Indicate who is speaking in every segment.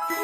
Speaker 1: I'm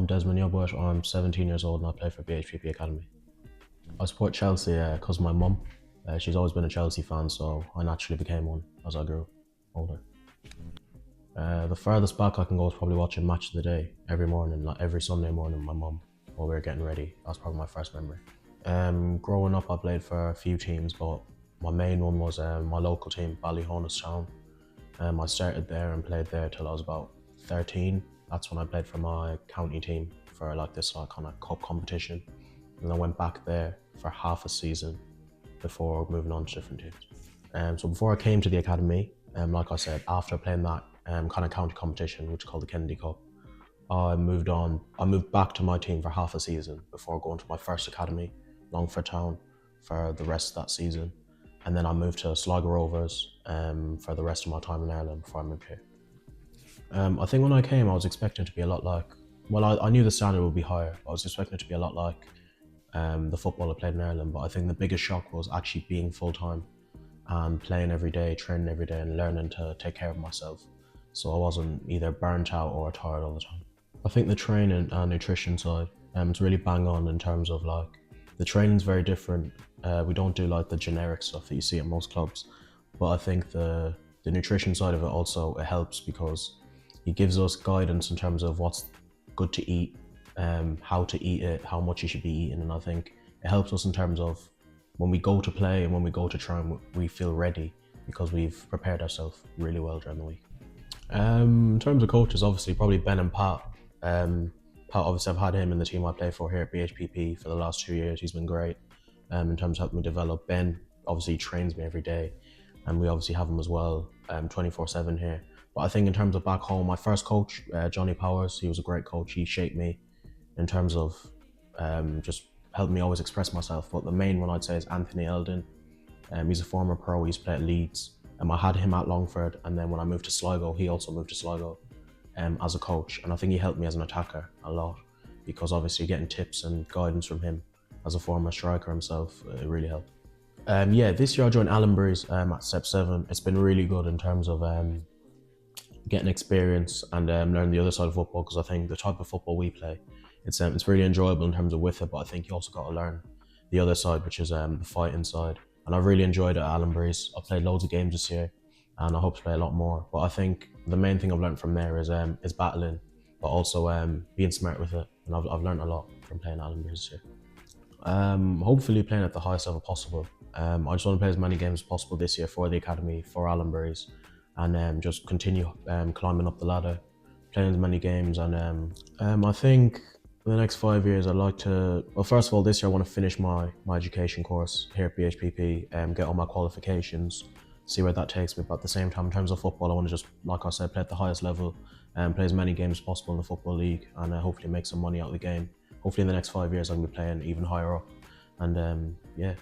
Speaker 1: Desmond Yobouet, I'm 17 years old and I play for BHPP Academy. I support Chelsea because of my mum. She's always been a Chelsea fan, so I naturally became one as I grew older. The furthest back I can go is probably watching Match of the Day every morning, like every Sunday morning with my mum while we were getting ready. That's probably my first memory. Growing up I played for a few teams, but my main one was my local team, Ballyhonestown. I started there and played there till I was about 13. That's when I played for my county team for like this kind of cup competition. And I went back there for half a season before moving on to different teams. So before I came to the academy, like I said, after playing that kind of county competition, which is called the Kennedy Cup, I moved back to my team for half a season before going to my first academy, Longford Town, for the rest of that season. And then I moved to Sligo Rovers for the rest of my time in Ireland before I moved here. I think when I came, I was expecting to be a lot like, well, I knew the standard would be higher. I was expecting it to be a lot like the football I played in Ireland, but I think the biggest shock was actually being full-time and playing every day, training every day and learning to take care of myself. So I wasn't either burnt out or tired all the time. I think the training and nutrition side, it's really bang on in terms of like, the training's very different. We don't do like the generic stuff that you see at most clubs, but I think the nutrition side of it also, it helps because it gives us guidance in terms of what's good to eat, how to eat it, how much you should be eating, and I think it helps us in terms of when we go to play and when we go to train, we feel ready because we've prepared ourselves really well during the week. In terms of coaches, obviously probably Ben and Pat. Pat, obviously I've had him in the team I play for here at BHPP for the last 2 years. He's been great in terms of helping me develop. Ben obviously trains me every day, and we obviously have him as well 24/7 here. But I think in terms of back home, my first coach, Johnny Powers, he was a great coach. He shaped me in terms of just helped me always express myself. But the main one I'd say is Anthony Eldon. He's a former pro, he used to play at Leeds. I had him at Longford, and then when I moved to Sligo, he also moved to Sligo as a coach. And I think he helped me as an attacker a lot because obviously getting tips and guidance from him as a former striker himself, it really helped. Yeah, this year I joined Allenbury's at Step 7. It's been really good in terms of getting experience and learning the other side of football, because I think the type of football we play, it's really enjoyable in terms of with it, but I think you also got to learn the other side, which is the fighting side. And I've really enjoyed it at Allenbury's. I've played loads of games this year and I hope to play a lot more. But I think the main thing I've learned from there is battling, but also being smart with it. And I've learned a lot from playing at Allenbury's this year. Hopefully playing at the highest level possible. I just want to play as many games as possible this year for the academy, for Allenbury's, and just continue climbing up the ladder, playing as many games. And I think in the next 5 years I'd like to, well, first of all, this year I want to finish my education course here at BHPP and get all my qualifications, see where that takes me. But at the same time, in terms of football, I want to just, like I said, play at the highest level and play as many games as possible in the Football League, and hopefully make some money out of the game. Hopefully in the next 5 years I can be playing even higher up, and yeah.